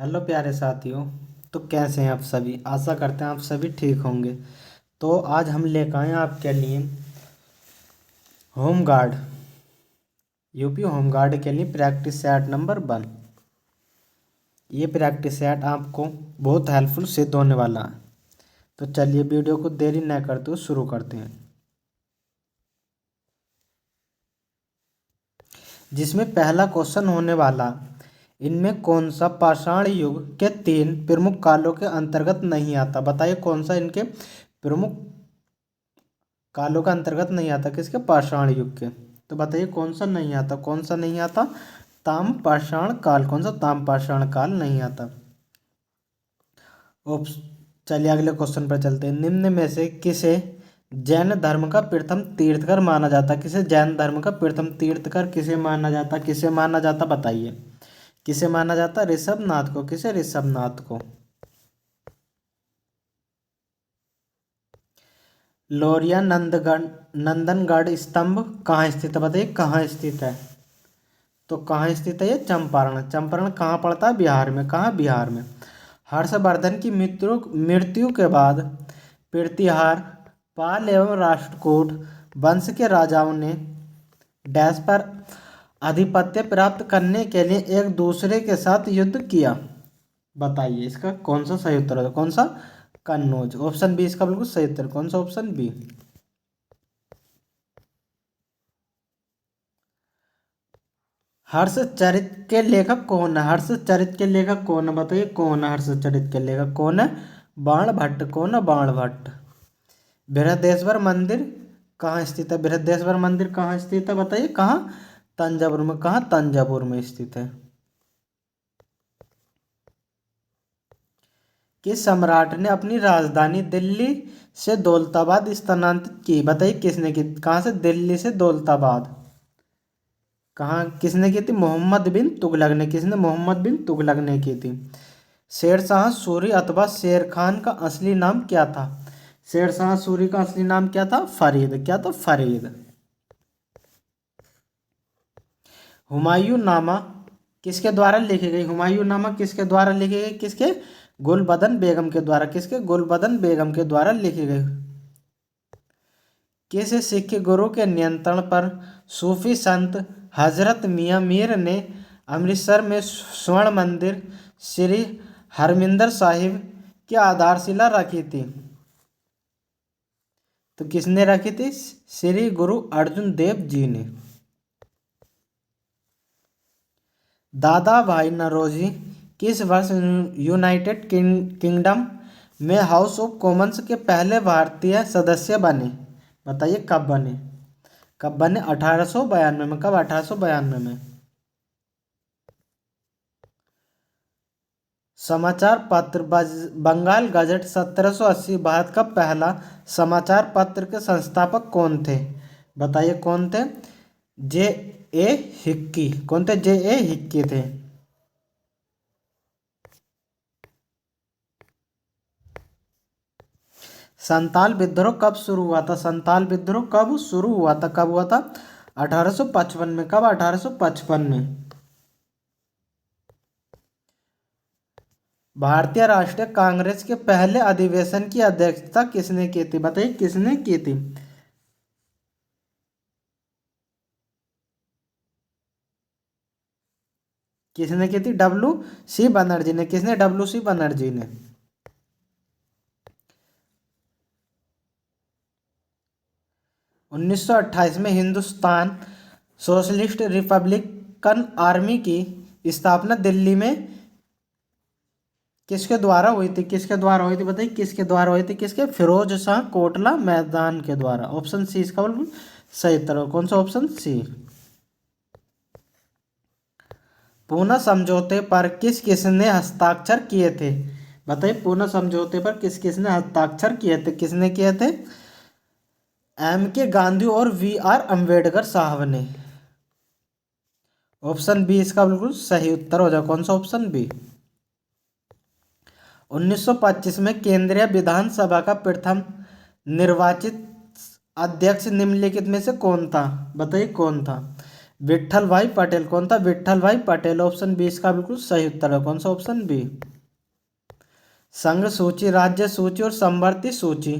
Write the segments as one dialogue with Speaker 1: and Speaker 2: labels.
Speaker 1: Hello प्यारे साथियों। तो कैसे हैं आप सभी? आशा करते हैं आप सभी ठीक होंगे। तो आज हम लेकर आए हैं आपके लिए home guard, UP home guard के लिए प्रैक्टिस सेट नंबर 1। ये प्रैक्टिस सेट आपको बहुत हेल्पफुल सिद्ध होने वाला है। तो चलिए वीडियो को देरी न करते हुए शुरू करते हैं। जिसमें पहला क्वेश्चन होने वाला, इनमें कौन सा पाषाण युग के 3 प्रमुख कालों के अंतर्गत नहीं आता? बताइए कौन सा इनके प्रमुख कालों का अंतर्गत नहीं आता? किसके? पाषाण युग के। तो बताइए कौन सा नहीं आता? कौन सा नहीं आता? ताम पाषाण काल। कौन सा? ताम पाषाण काल नहीं आता। ओप्स चलिए अगले क्वेश्चन पर चलते हैं। निम्न में से किसे जैन धर्म का प्रथम तीर्थकर माना जाता? किसे जैन धर्म का प्रथम तीर्थकर किसे माना जाता? किसे माना जाता बताइए। किसे माना जाता? ऋषभनाथ को। किसे? ऋषभनाथ को। लोरिया नंदगढ़ नंदनगढ़ स्तंभ कहाँ स्थित है? बताइए कहाँ स्थित है? तो कहाँ स्थित है ये? चंपारण। चंपारण कहाँ पड़ता है? बिहार में। कहाँ? बिहार में। हर्षवर्धन की मृत्यु मृत्यु के बाद प्रतिहार पाल एवं राष्ट्रकूट वंश के राजाओं ने डैश पर आधिपत्य प्राप्त करने के लिए एक दूसरे के साथ युद्ध किया। बताइए इसका कौन सा सही उत्तर है? कौन सा? कन्नौज। ऑप्शन बी इसका बिल्कुल सही उत्तर। कौन सा? Option B. हर्षचरित के लेखक कौन है? हर्षचरित के लेखक कौन है? बताइए कौन है? हर्षचरित के लेखक कौन है? बाण भट्ट। कौन है? बाण भट्ट। बृहदेश्वर मंदिर कहाँ स्थित है? बृहदेश्वर मंदिर कहाँ स्थित है? बताइए कहाँ? तंजावुर में। कहाँ? तंजावुर में स्थित है। किस सम्राट ने अपनी राजधानी दिल्ली से दौलताबाद स्थानांतरित की? बताइए किसने की? कहाँ से? दिल्ली से दौलताबाद। कहाँ किसने की थी? मोहम्मद बिन तुगलक ने। किसने? मोहम्मद बिन तुगलक ने की थी। शेरशाह सूरी अथवा शेर खान का असली नाम क्या था? शेरशाह सूरी का असली नाम क्या था? फरीद। क्या था? फरीद। हुमायूं नामा किसके द्वारा लिखी गई? हुमायूं नामा किसके द्वारा लिखी गई? किसके? गुलबदन बेगम के द्वारा। किसके? गुलबदन बेगम के द्वारा लिखी गई। किस सिख गुरु के नियंत्रण पर सूफी संत हजरत मियां मीर ने अमृतसर में स्वर्ण मंदिर श्री हरमिंदर साहिब की आधारशिला रखी थी? तो किसने रखी थी? श्री गुरु अर्जुन देव जी ने। दादा भाई नौरोजी किस वर्ष यूनाइटेड किंगडम में हाउस ऑफ कॉमन्स के पहले भारतीय सदस्य बने? बताइए कब बने? कब बने? 1892 में। कब? 1892 में। समाचार पत्र बंगाल गजट 1780 भारत का पहला समाचार पत्र के संस्थापक कौन थे? बताइए कौन थे? जे ए हिक्की। कौन थे? जे ए हिक्की थे। संताल विद्रोह कब शुरू हुआ था? संताल विद्रोह कब शुरू हुआ था? कब हुआ था? 1855 में। कब? 1855 में। भारतीय राष्ट्रीय कांग्रेस के पहले अधिवेशन की अध्यक्षता किसने की थी? बताइए किसने की थी? किसने की थी? डब्ल्यू सी बनर्जी ने। किसने? डब्ल्यू सी बनर्जी ने। 1928 में हिंदुस्तान सोशलिस्ट रिपब्लिकन आर्मी की स्थापना दिल्ली में किसके द्वारा हुई थी? किसके द्वारा हुई थी? बताइए किसके द्वारा हुई थी? किसके? फिरोज शाह कोटला मैदान के द्वारा। ऑप्शन सी इसका बिल्कुल सही उत्तर है। कौन सा? ऑप्शन सी। पूना समझौते पर किस किस ने हस्ताक्षर किए थे? बताइए पूना समझौते पर किस किस ने हस्ताक्षर किए थे? किसने किए थे? एम के गांधी और वी आर अम्बेडकर साहब ने। ऑप्शन बी इसका बिल्कुल सही उत्तर हो जाए। कौन सा? Option B. 1925 में केंद्रीय विधानसभा का प्रथम निर्वाचित अध्यक्ष निम्नलिखित में से कौन था? बताइए कौन था? विट्ठल भाई पटेल। कौन था? विट्ठल भाई पटेल। ऑप्शन बी इसका बिल्कुल सही उत्तर है। कौन सा? Option B. संघ सूची, राज्य सूची और समवर्ती सूची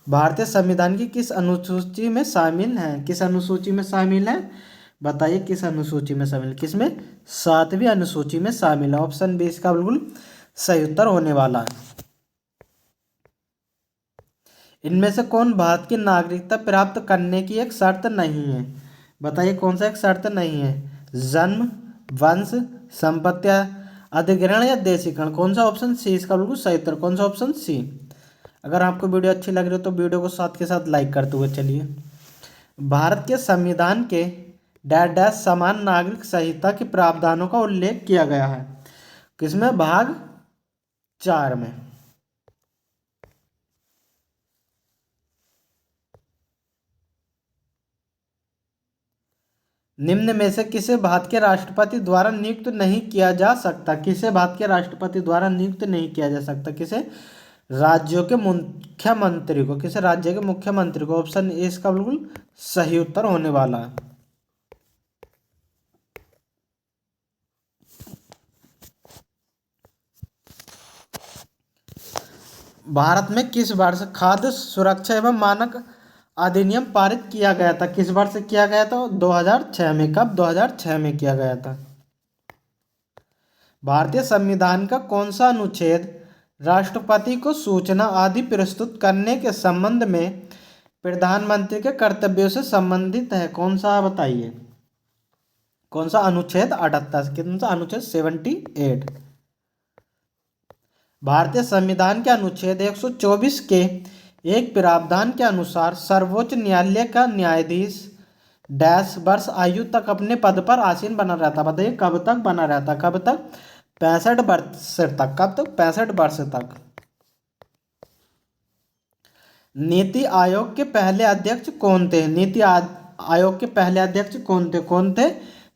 Speaker 1: भारतीय संविधान की किस अनुसूची में शामिल है? किस अनुसूची में शामिल है? बताइए किस अनुसूची में शामिल? किसमें? 7वीं अनुसूची में शामिल है। ऑप्शन बी इसका बिल्कुल सही उत्तर होने वाला है। इनमें से कौन भारत की नागरिकता प्राप्त करने की एक शर्त नहीं है? बताइए कौन सा एक शर्त नहीं है? जन्म, वंश, संपत्ति अधिग्रहण या देशीकरण? कौन सा? ऑप्शन सी इसका बिल्कुल सही उत्तर। कौन सा? Option C. अगर आपको वीडियो अच्छी लग रही हो तो वीडियो को साथ के साथ लाइक करते हुए चलिए। भारत के संविधान के डैश डैश समान नागरिक संहिता के प्रावधानों का उल्लेख किया गया है? किसमें? भाग 4 में। निम्न में से किसे भारत के राष्ट्रपति द्वारा नियुक्त नहीं किया जा सकता? किसे भारत के राष्ट्रपति द्वारा नियुक्त नहीं किया जा सकता? किसे? राज्यों के मुख्यमंत्री को। किसे? राज्य के मुख्यमंत्री को। ऑप्शन ए इसका बिल्कुल सही उत्तर होने वाला है। भारत में किस वर्ष खाद्य सुरक्षा एवं मानक अधिनियम पारित किया गया था? किस वर्ष किया गया था? 2006 में। कब? 2006 में किया गया था। भारतीय संविधान का कौन सा अनुच्छेद राष्ट्रपति को सूचना आदि प्रस्तुत करने के संबंध में प्रधानमंत्री के कर्तव्यों से संबंधित है? कौन सा? बताइए कौन सा? अनुच्छेद 78। कौन सा? अनुच्छेद 78। भारतीय संविधान के अनुच्छेद 124 के एक प्रावधान के अनुसार सर्वोच्च न्यायालय का न्यायाधीश डैश वर्ष आयु तक अपने पद पर आसीन बना रहता? बताइए कब तक बना रहता? कब तक? 65 वर्ष तक। कब तक? 65 वर्ष तक। नीति आयोग के पहले अध्यक्ष कौन थे? आयोग के पहले अध्यक्ष कौन थे? कौन थे?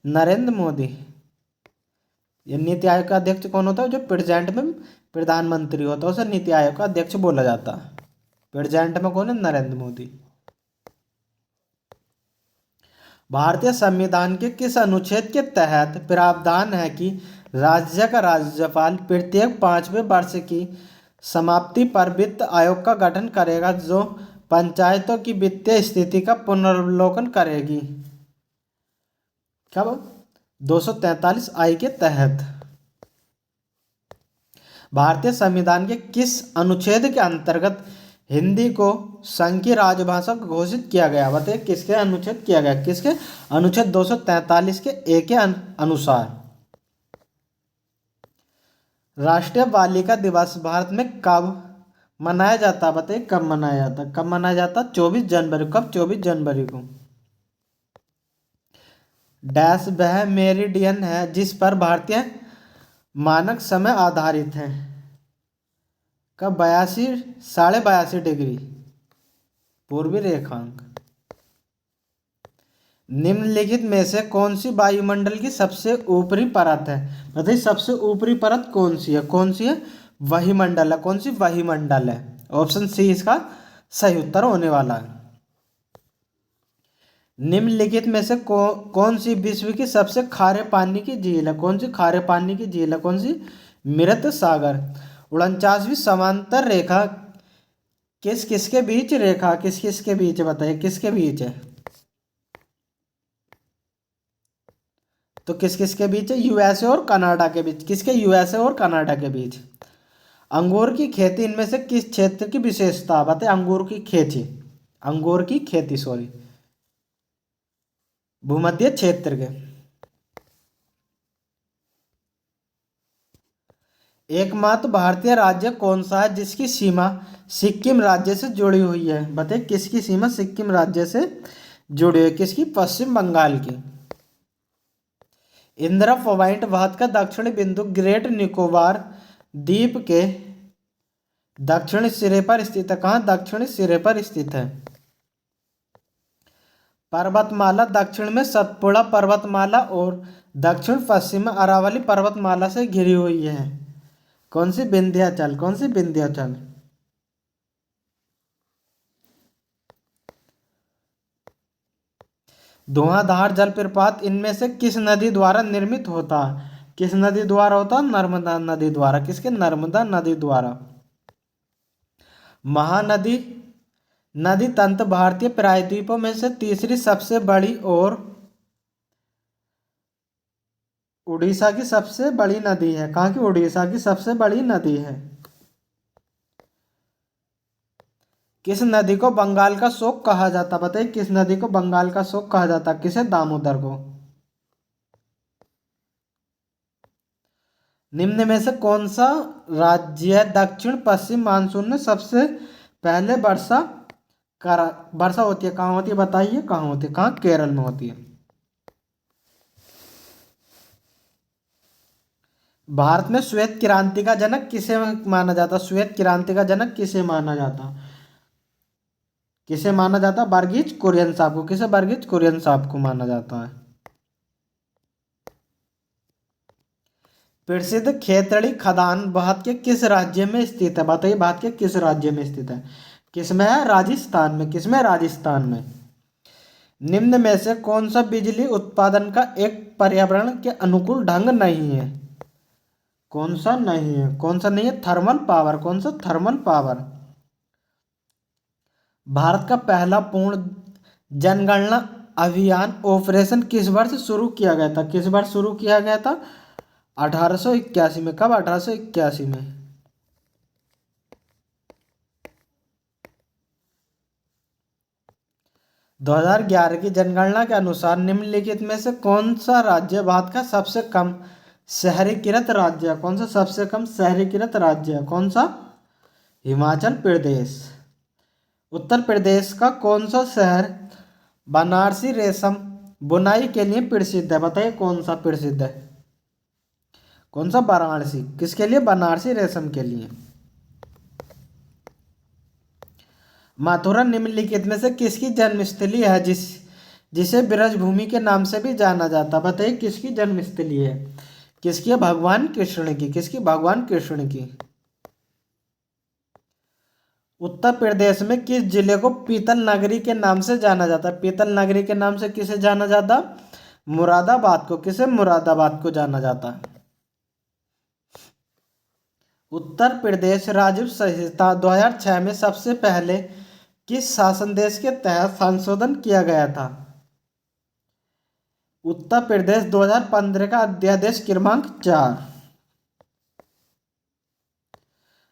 Speaker 1: नरेंद्र मोदी। ये नीति आयोग का अध्यक्ष कौन होता है? जो प्रेजेंट में प्रधानमंत्री होता है उसे नीति आयोग का अध्यक्ष बोला जाता है। प्रेजेंट में कौन है? नरेंद्र मोदी। भारतीय संविधान के किस अनुच्छेद के तहत प्रावधान है कि राज्य का राज्यपाल प्रत्येक 5वें वर्ष की समाप्ति पर वित्त आयोग का गठन करेगा जो पंचायतों की वित्तीय स्थिति का पुनर्वलोकन करेगी? कब? 243 आई के तहत। भारतीय संविधान के किस अनुच्छेद के अंतर्गत हिंदी को संघ की राजभाषा घोषित किया गया? बताइए किसके अनुच्छेद किया गया? किसके? अनुच्छेद 243 के ए के अनुसार। राष्ट्रीय बालिका दिवस भारत में कब मनाया जाता? बताइए कब मनाया जाता? कब मनाया जाता? 24 जनवरी। कब? 24 जनवरी को। डैश वह मेरिडियन है जिस पर भारतीय मानक समय आधारित है? कब? 82.82 डिग्री पूर्वी रेखांक। निम्नलिखित में से कौन सी वायुमंडल की सबसे ऊपरी परत है? बताइए सबसे ऊपरी परत कौन सी है? कौन सी है? वायुमंडल है। कौन सी? वायुमंडल है। ऑप्शन सी इसका सही उत्तर होने वाला है। निम्नलिखित में से कौन सी विश्व की सबसे खारे पानी की झील है? कौन सी खारे पानी की झील है? कौन सी? मृत सागर। 49वीं समांतर रेखा किस किसके बीच? रेखा किस किसके बीच? बताइए किसके बीच है? तो किस किसके बीच है? यूएसए और कनाडा के बीच। किसके? यूएसए और कनाडा के बीच। अंगूर की खेती इनमें से किस क्षेत्र की विशेषता? बताइए अंगूर की खेती। अंगूर की खेती सॉरी भूमध्य क्षेत्र के। एकमात्र भारतीय राज्य कौन सा है जिसकी सीमा सिक्किम राज्य से जुड़ी हुई है? बताइए किसकी सीमा सिक्किम राज्य से जुड़ी हुई है? किसकी? पश्चिम बंगाल की। इंदिरा पॉइंट भारत का दक्षिणी बिंदु ग्रेट निकोबार द्वीप के दक्षिणी सिरे पर स्थित है। कहाँ? दक्षिणी सिरे पर स्थित है। पर्वतमाला दक्षिण में सतपुड़ा पर्वतमाला और दक्षिण पश्चिम में अरावली पर्वतमाला से घिरी हुई है। कौन सी? विंध्याचल। कौन सी? विंध्याचल। धुआंधार जलप्रपात इनमें से किस नदी द्वारा निर्मित होता है? किस नदी द्वारा होता है? नर्मदा नदी द्वारा। किसके? नर्मदा नदी द्वारा। महानदी नदी तंत्र भारतीय प्रायद्वीपों में से तीसरी सबसे बड़ी और उड़ीसा की सबसे बड़ी नदी है। कहाँ की? उड़ीसा की सबसे बड़ी नदी है। किस नदी को बंगाल का शोक कहा जाता? बताइए, किस नदी को बंगाल का शोक कहा जाता? किसे? दामोदर को। निम्न में से कौन सा राज्य दक्षिण पश्चिम मानसून में सबसे पहले वर्षा होती है? कहाँ होती है? बताइए, कहाँ होती है? कहाँ? केरल में होती है। भारत में श्वेत क्रांति का जनक किसे माना जाता? श्वेत क्रांति का जनक किसे माना जाता? किसे माना जाता? वर्गीज कुरियन साहब को। किसे? वर्गीज कुरियन साहब को माना जाता है। प्रसिद्ध खेतड़ी खदान भारत के किस राज्य में स्थित है? बताइए, भारत के किस राज्य में स्थित है? किसमें है? राजस्थान में। किसमें? राजस्थान में। निम्न में से कौन सा बिजली उत्पादन का एक पर्यावरण के अनुकूल ढंग नहीं है? कौन सा नहीं है? कौन सा नहीं है? Thermal power. कौन सा? Thermal power. भारत का पहला पूर्ण जनगणना अभियान ऑपरेशन किस वर्ष शुरू किया गया था? किस वर्ष शुरू किया गया था? 1881 में। कब? 1881 में। 2011 की जनगणना के अनुसार निम्नलिखित में से कौन सा राज्य भारत का सबसे कम शहरीकृत राज्य है? कौन सा सबसे कम शहरीकृत राज्य है? कौन सा? हिमाचल प्रदेश। उत्तर प्रदेश का कौन सा शहर बनारसी रेशम बुनाई के लिए प्रसिद्ध है? बताइए, कौन सा प्रसिद्ध है? कौन सा? वाराणसी। किसके लिए? बनारसी रेशम के लिए। मथुरा निम्नलिखित में से किसकी जन्मस्थली है जिसे ब्रजभूमि के नाम से भी जाना जाता? बताइए, किसकी जन्मस्थली है? किसकी है? भगवान कृष्ण की। किसकी? भगवान कृष्ण की। उत्तर प्रदेश में किस जिले को पीतल नगरी के नाम से जाना जाता है? पीतल नगरी के नाम से किसे जाना जाता? मुरादाबाद को। किसे? मुरादाबाद को जाना जाता है। उत्तर प्रदेश राजस्व संहिता 2006 में सबसे पहले किस शासन देश के तहत संशोधन किया गया था? उत्तर प्रदेश 2015 का अध्यादेश क्रमांक 4।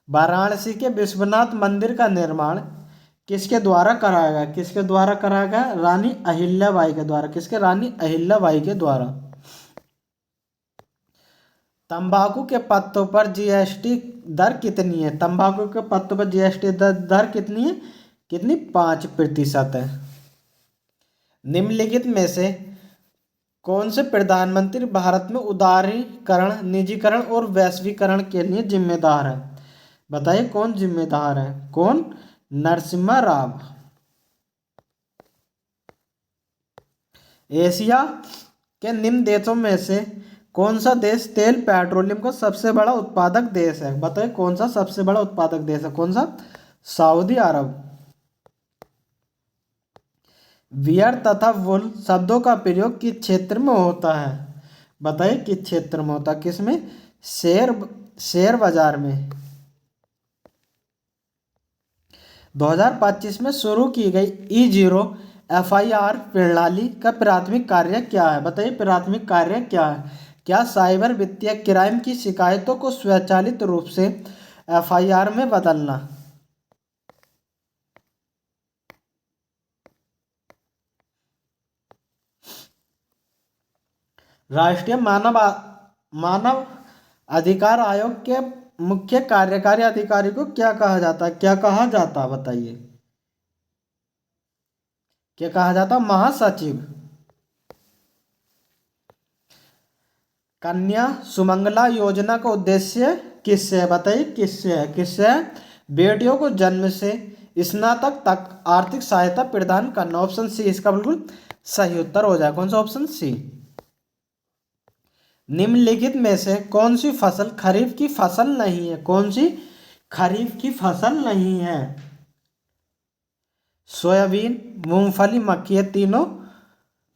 Speaker 1: वाराणसी के विश्वनाथ मंदिर का निर्माण किसके द्वारा कराया गया? किसके द्वारा कराया गया? रानी अहिल्याबाई के द्वारा। किसके? रानी अहिल्याबाई के द्वारा। तंबाकू के पत्तों पर जीएसटी दर कितनी है? तंबाकू के पत्तों पर जीएसटी दर कितनी है? कितनी? 5% है। निम्नलिखित में से कौन से प्रधानमंत्री भारत में उदारीकरण, निजीकरण और वैश्वीकरण के लिए जिम्मेदार है? बताइए, कौन जिम्मेदार है? कौन? नरसिम्हा राव। एशिया के निम्न देशों में से कौन सा देश तेल पेट्रोलियम का सबसे बड़ा उत्पादक देश है? बताइए, कौन सा सबसे बड़ा उत्पादक देश है? कौन सा? सऊदी अरब। बियर तथा वुल शब्दों का प्रयोग किस क्षेत्र में होता है? बताइए, किस क्षेत्र में होता है? किसमें? शेयर बाजार में। 2025 में शुरू की गई E0 FIR प्रणाली का प्राथमिक कार्य क्या है? बताइए, प्राथमिक कार्य क्या है? क्या? साइबर वित्तीय क्राइम की शिकायतों को स्वचालित रूप से FIR में बदलना। राष्ट्रीय मानव अधिकार आयोग के मुख्य कार्यकारी अधिकारी को क्या कहा जाता है? क्या कहा जाता है? बताइए, क्या कहा जाता? महासचिव। कन्या सुमंगला योजना का उद्देश्य किससे है? बताइए, किससे है? किससे है? बेटियों को जन्म से स्नातक तक आर्थिक सहायता प्रदान करना। ऑप्शन सी इसका बिल्कुल सही उत्तर हो जाए। कौन सा? Option C. निम्नलिखित में से कौन सी फसल खरीफ की फसल नहीं है? कौन सी खरीफ की फसल नहीं है? सोयाबीन, मूंगफली, मक्की, ये तीनों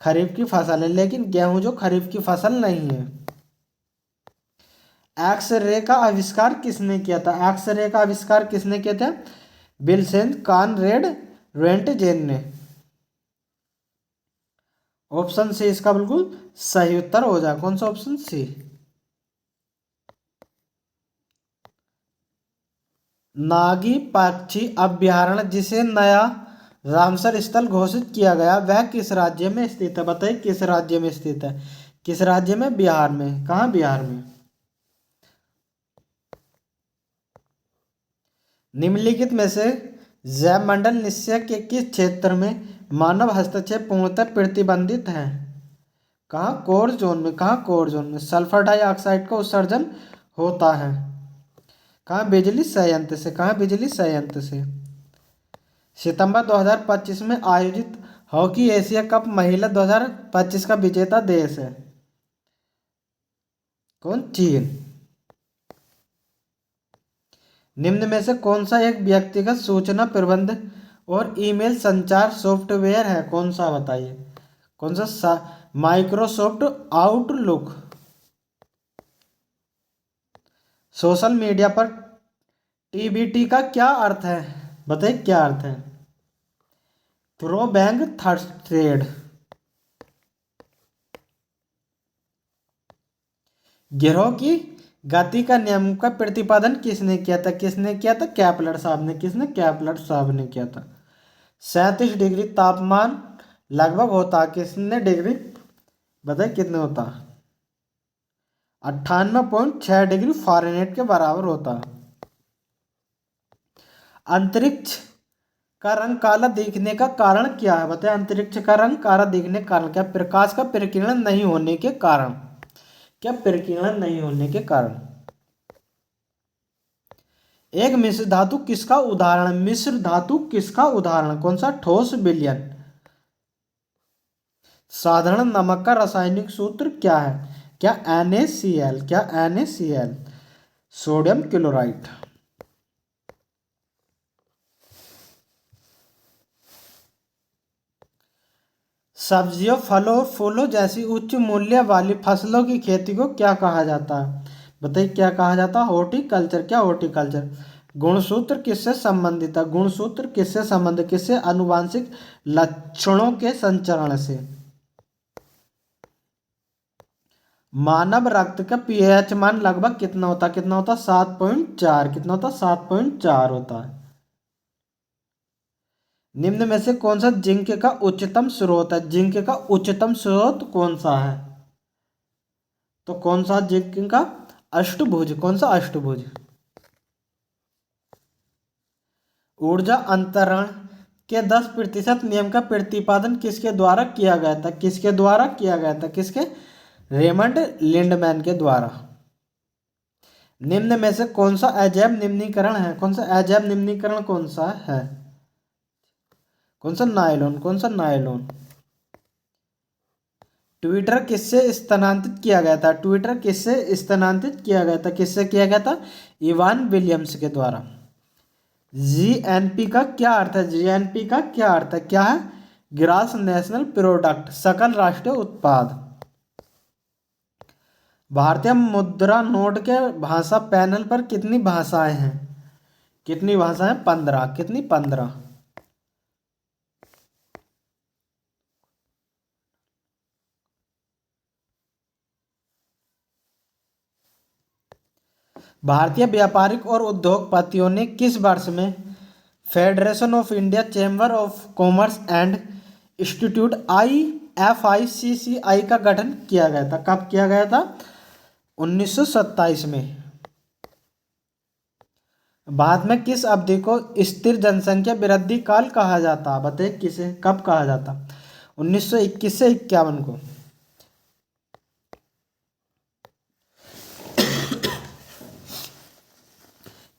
Speaker 1: खरीफ की फसल है, लेकिन गेहूं जो खरीफ की फसल नहीं है। एक्सरे का आविष्कार किसने किया था? एक्सरे का आविष्कार किसने किया था? विल्सेन कॉनरेड रोएंटजेन ने। ऑप्शन सी इसका बिल्कुल सही उत्तर हो जाए। कौन सा? ऑप्शन सी। नागी पक्षी अभ्यारण्य जिसे नया रामसर स्थल घोषित किया गया, वह किस राज्य में स्थित है? बताइए किस राज्य में स्थित है? किस राज्य में? बिहार में। कहाँ? बिहार में। निम्नलिखित में से जैव मंडल निश्चय के किस क्षेत्र में मानव हस्तक्षेप पूर्णतः प्रतिबंधित है? कहाँ? कोर जोन में। कहाँ? कोर जोन में सल्फर डाइऑक्साइड का उत्सर्जन होता है। कहाँ? बिजली संयंत्र से। कहाँ? बिजली संयंत्र से। सितंबर 2025 में आयोजित हॉकी एशिया कप महिला 2025 का विजेता देश है कौन? चीन। निम्न में से कौन सा एक व्यक्तिगत सूचना प्रबंध और ईमेल संचार सॉफ्टवेयर है? कौन सा? बताइए कौन सा? Microsoft outlook. सोशल मीडिया पर टीबीटी का क्या अर्थ है? बताइए क्या अर्थ है? Throwback thread. गिरोह की गति का नियम का प्रतिपादन किसने किया था? किसने किया था? कैपलर साहब ने। किसने? कैपलर साहब ने किया था। 37 डिग्री तापमान लगभग होता कितने डिग्री? बताइए कितने होता? 98.6 डिग्री फ़ारेनहाइट के बराबर होता। अंतरिक्ष का रंग काला दिखने का कारण क्या है? बताइए अंतरिक्ष का रंग काला दिखने का कारण क्या? प्रकाश का प्रकीर्णन नहीं होने के कारण। क्या? प्रकीर्णन नहीं होने के कारण। एक मिश्र धातु किसका उदाहरण? मिश्र धातु किसका उदाहरण? कौन सा? ठोस विलयन। साधारण नमक का रासायनिक सूत्र क्या है? क्या? NaCl। क्या? NaCl। Sodium chloride. सब्जियों, फलों, फूलों जैसी उच्च मूल्य वाली फसलों की खेती को क्या कहा जाता है? बताइए क्या कहा जाता है? हॉर्टिकल्चर। क्या? हॉर्टिकल्चर। गुणसूत्र किससे संबंधित है? गुणसूत्र किससे संबंधित? किससे? आनुवांशिक लक्षणों के संचरण से। मानव रक्त का पीएच मान लगभग कितना होता है? कितना होता है? 7.4। कितना होता है? 7.4 होता है। निम्न में से कौन सा जिंक का उच्चतम स्रोत है? जिंक का उच्चतम स्रोत कौन सा है? तो कौन सा जिंक का? अष्टभुज। कौन सा? अष्टभुज। ऊर्जा अंतरण के 10% नियम का प्रतिपादन किसके द्वारा किया गया था? किसके द्वारा किया गया था? किसके? रेमंड लिंडमैन के द्वारा। निम्न में से कौन सा अजैव निम्नीकरण है? कौन सा अजैव निम्नीकरण कौन सा है? कौन सा? नायलॉन। कौन सा? नायलॉन। ट्विटर किससे स्थानांतरित किया गया था? ट्विटर किससे स्थानांतरित किया गया था? किससे किया गया था? इवान विलियम्स के द्वारा। जीएनपी का क्या अर्थ है? जीएनपी का क्या अर्थ है? क्या है? Grass national product. सकल राष्ट्रीय उत्पाद। भारतीय मुद्रा नोट के भाषा पैनल पर कितनी भाषाएं हैं? कितनी भाषाएं? 15। कितनी? 15। भारतीय व्यापारिक और उद्योगपतियों ने किस वर्ष में federation of India chamber of commerce and institute FICCI का गठन किया गया था? कब किया गया था? 1927 में। बाद में किस अवधि को स्थिर जनसंख्या वृद्धि काल कहा जाता? बताइए किसे? कब कहा जाता? 1921 से 51 को।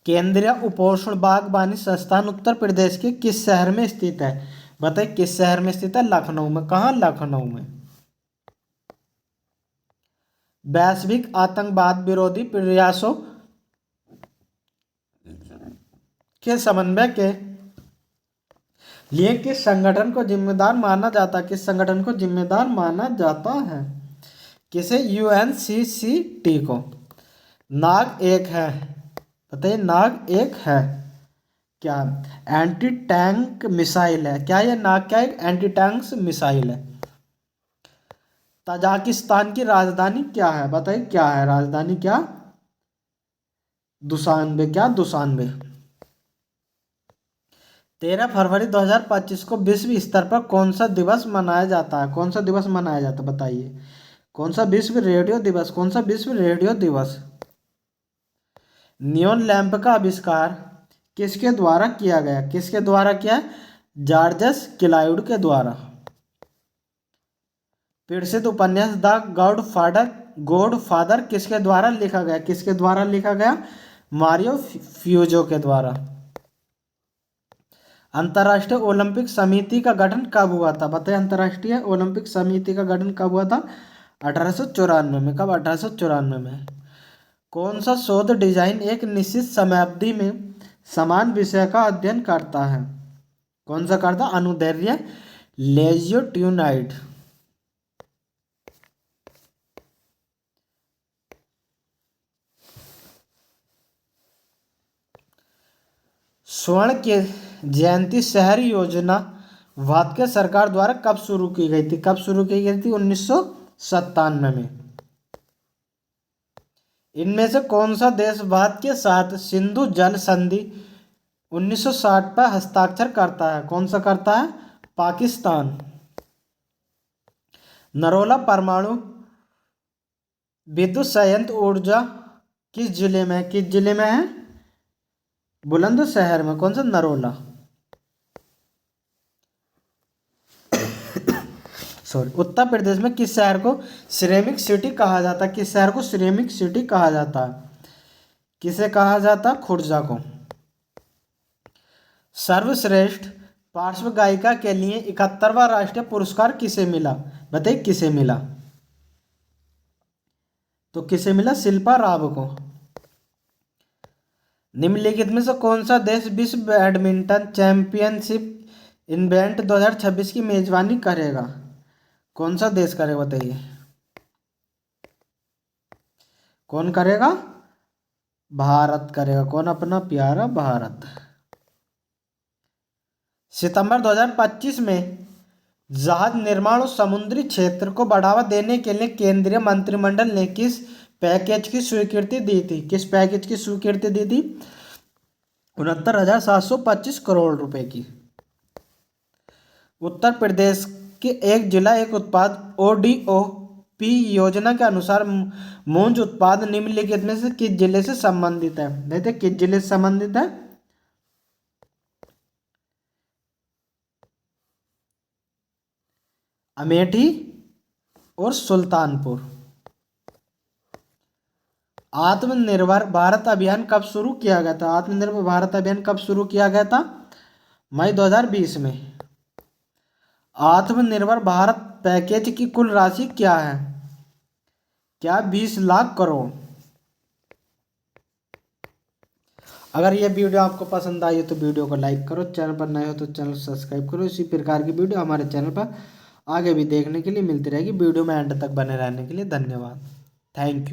Speaker 1: केंद्रीय उपोष्ण बागवानी संस्थान उत्तर प्रदेश के किस शहर में स्थित है? बताइए किस शहर में स्थित है? लखनऊ में। कहाँ? लखनऊ में। वैश्विक आतंकवाद विरोधी प्रयासों के समन्वय के लिए किस संगठन को जिम्मेदार माना जाता है, किस संगठन को जिम्मेदार माना जाता है? किसे? UNCCT को। नाग एक है, बताइए, नाग एक है क्या? एंटी टैंक मिसाइल है क्या ये नाग? क्या एक एंटी टैंक मिसाइल है। ताजिकिस्तान की राजधानी क्या है? बताइए क्या है राजधानी? क्या? दुशानबे। क्या? दुशानबे। 13 फरवरी 2025 को विश्व स्तर पर कौन सा दिवस मनाया जाता है? कौन सा दिवस मनाया जाता है बताइए? कौन सा विश्व रेडियो दिवस? कौन सा विश्व रेडियो दिवस? नियोन लैंप का आविष्कार किसके द्वारा किया गया? किसके द्वारा किया? जॉर्ज क्लाउड के द्वारा। प्रसिद्ध उपन्यास द गॉडफादर किसके द्वारा लिखा गया? किसके द्वारा लिखा गया? मारियो फ्यूजो के द्वारा। अंतर्राष्ट्रीय ओलंपिक समिति का गठन कब हुआ था? बताइए, अंतर्राष्ट्रीय ओलंपिक समिति का गठन कब हुआ था? 1894 में। कब? 1894 में। कौन सा शोध डिजाइन एक निश्चित समयावधि में समान विषय का अध्ययन करता है? कौन सा करता? अनुदैर्ध्य लेजिट्यूडाइड। स्वर्ण के जयंती शहर योजना भारत सरकार द्वारा कब शुरू की गई थी? कब शुरू की गई थी? 1997 में। इनमें से कौन सा देश भारत के साथ सिंधु जल संधि 1960 पर हस्ताक्षर करता है? कौन सा करता है? पाकिस्तान। नरोला परमाणु विद्युत संयंत्र ऊर्जा किस जिले में? किस जिले में है? बुलंदशहर में। कौन सा? नरोला। सॉरी। उत्तर प्रदेश में किस शहर को सिरेमिक सिटी कहा जाता है? किस शहर को सिरेमिक सिटी कहा जाता है? किसे कहा जाता है? खुर्जा को। सर्वश्रेष्ठ पार्श्व गायिका के लिए 71वां राष्ट्रीय पुरस्कार किसे मिला? बताइए किसे मिला? तो किसे मिला? शिल्पा राव को। निम्नलिखित में से कौन सा देश विश्व बैडमिंटन चैंपियनशिप इवेंट 2026 की मेजबानी करेगा? कौन सा देश करेगा बताइए? कौन करेगा? भारत करेगा। कौन? अपना प्यारा भारत। सितंबर 2025 में जहाज निर्माण और समुद्री क्षेत्र को बढ़ावा देने के लिए केंद्रीय मंत्रिमंडल ने किस पैकेज की स्वीकृति दी थी? किस पैकेज की स्वीकृति दी थी? 69,725 करोड़ रुपए की। उत्तर प्रदेश के एक जिला एक उत्पाद ODOP योजना के अनुसार मूंज उत्पाद निम्नलिखित में से किस जिले से संबंधित है? देखते किस जिले से संबंधित है? अमेठी और सुल्तानपुर। आत्मनिर्भर भारत अभियान कब शुरू किया गया था? आत्मनिर्भर भारत अभियान कब शुरू किया गया था? मई 2020 में। आत्मनिर्भर भारत पैकेज की कुल राशि क्या है? क्या? 20 लाख करोड़। अगर यह वीडियो आपको पसंद आई हो तो वीडियो को लाइक करो, चैनल पर नए हो तो चैनल सब्सक्राइब करो। इसी प्रकार की वीडियो हमारे चैनल पर आगे भी देखने के लिए मिलती रहेगी। वीडियो में एंड तक बने रहने के लिए धन्यवाद। Thank you.